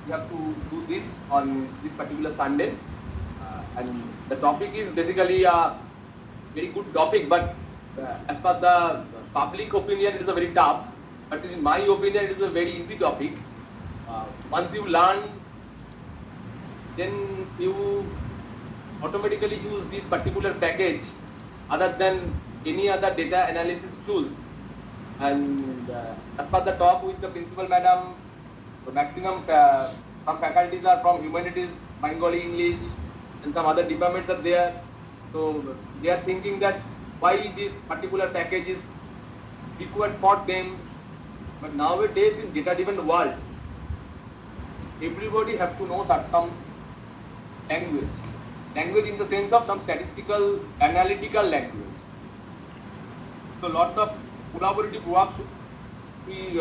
we have to do this on this particular Sunday, and the topic is basically a very good topic, but as per the public opinion, it is a very tough. But in my opinion, it is a very easy topic. Once you learn, then you automatically use this particular package other than any other data analysis tools. And as per the talk with the principal madam, the maximum some faculties are from humanities, Bengali, English, and some other departments are there. So they are thinking that why this particular package is required for them. But nowadays in data-driven world, everybody have to know some language. Language in the sense of some statistical, analytical language. So lots of collaborative works we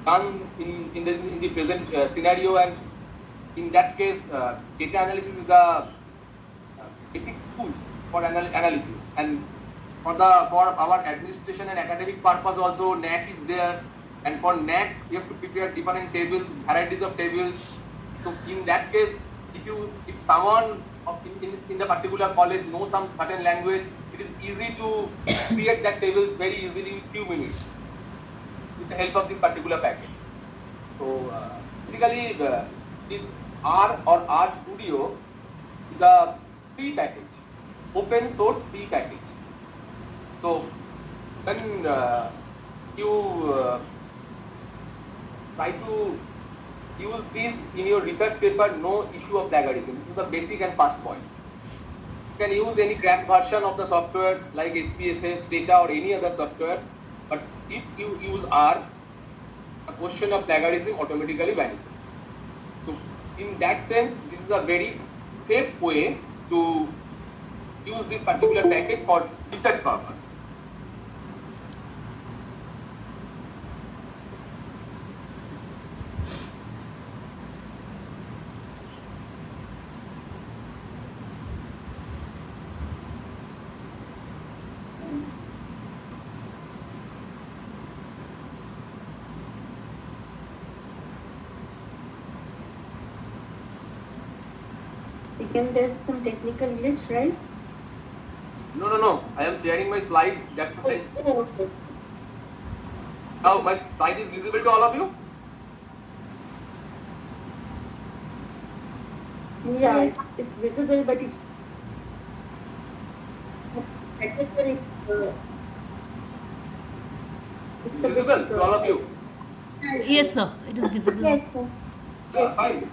done in the present scenario, and in that case, data analysis is a basic tool for analysis, and for our administration and academic purpose also NAC is there, and for NAC you have to prepare different tables, varieties of tables. So in that case, if someone in the particular college knows some certain language, it is easy to create that tables very easily in few minutes with the help of this particular package. So basically this R or R Studio is a free package, open source free package. So when you try to use this in your research paper, no issue of plagiarism. This is the basic and first point. You can use any cracked version of the softwares like SPSS, Data, or any other software, but if you use R, a question of plagiarism automatically vanishes. So in that sense, this is a very safe way to use this particular package for research purpose. Again, there's some technical glitch, right? No. I am sharing my slide. That's why. Oh, okay. Now my slide is visible to all of you. Yeah, it's visible, but it's a bit Visible to all of you. Yes, sir. It is visible. Yes, sir. Yeah, fine.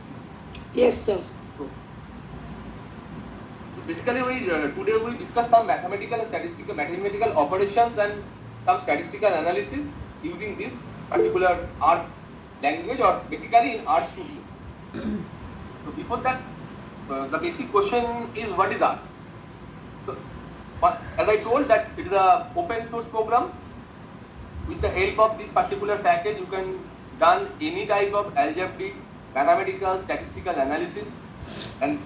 Yes, sir. So basically, today we discuss some mathematical operations and some statistical analysis using this particular R language, or basically in R Studio. So before that, the basic question is, what is R? So, as I told that it is a open source program. With the help of this particular package, you can done any type of algebraic, mathematical, statistical analysis, and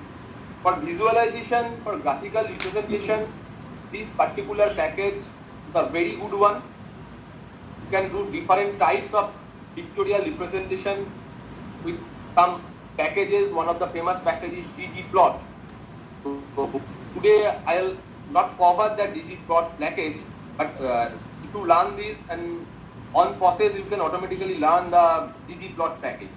for visualization, for graphical representation, this particular package is a very good one. You can do different types of pictorial representation with some packages. One of the famous packages is ggplot. So today I'll not cover the ggplot package, but if you learn this and on process, you can automatically learn the ggplot package.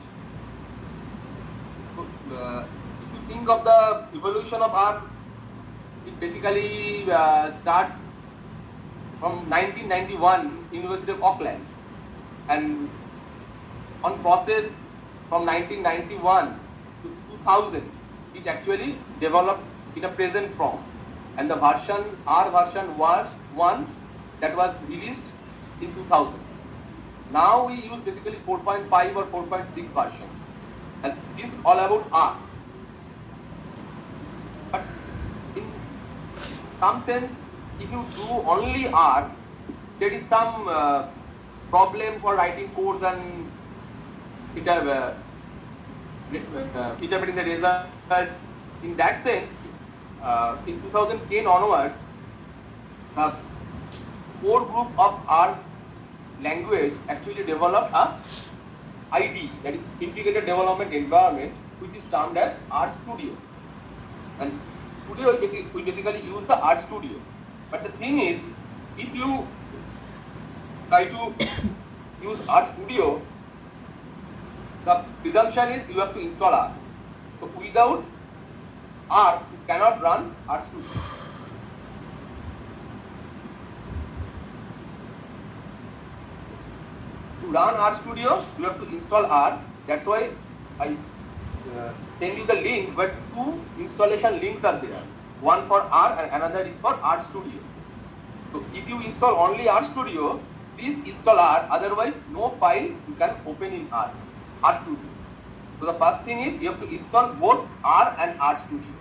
So if you think of the evolution of R, it basically starts from 1991, University of Auckland, and on process from 1991 to 2000, it actually developed in a present form, and the version R version was one that was released in 2000. Now we use basically 4.5 or 4.6 version, and this is all about R. But in some sense, if you do only R, there is some problem for writing codes and interpreting the results. In that sense, in 2010 onwards, the core group of R language actually developed a ID, that is Integrated Development Environment, which is termed as Art Studio. And Studio, we basically use the Art Studio. But the thing is, if you try to use Art Studio, the presumption is you have to install R. So without R, you cannot run Art Studio. To run Art Studio, you have to install R. That's why I send you the link, but two installation links are there. One for R and another is for Art Studio. So if you install only Art Studio, please install R, otherwise no file you can open in Art Studio. So the first thing is you have to install both R and Art Studio.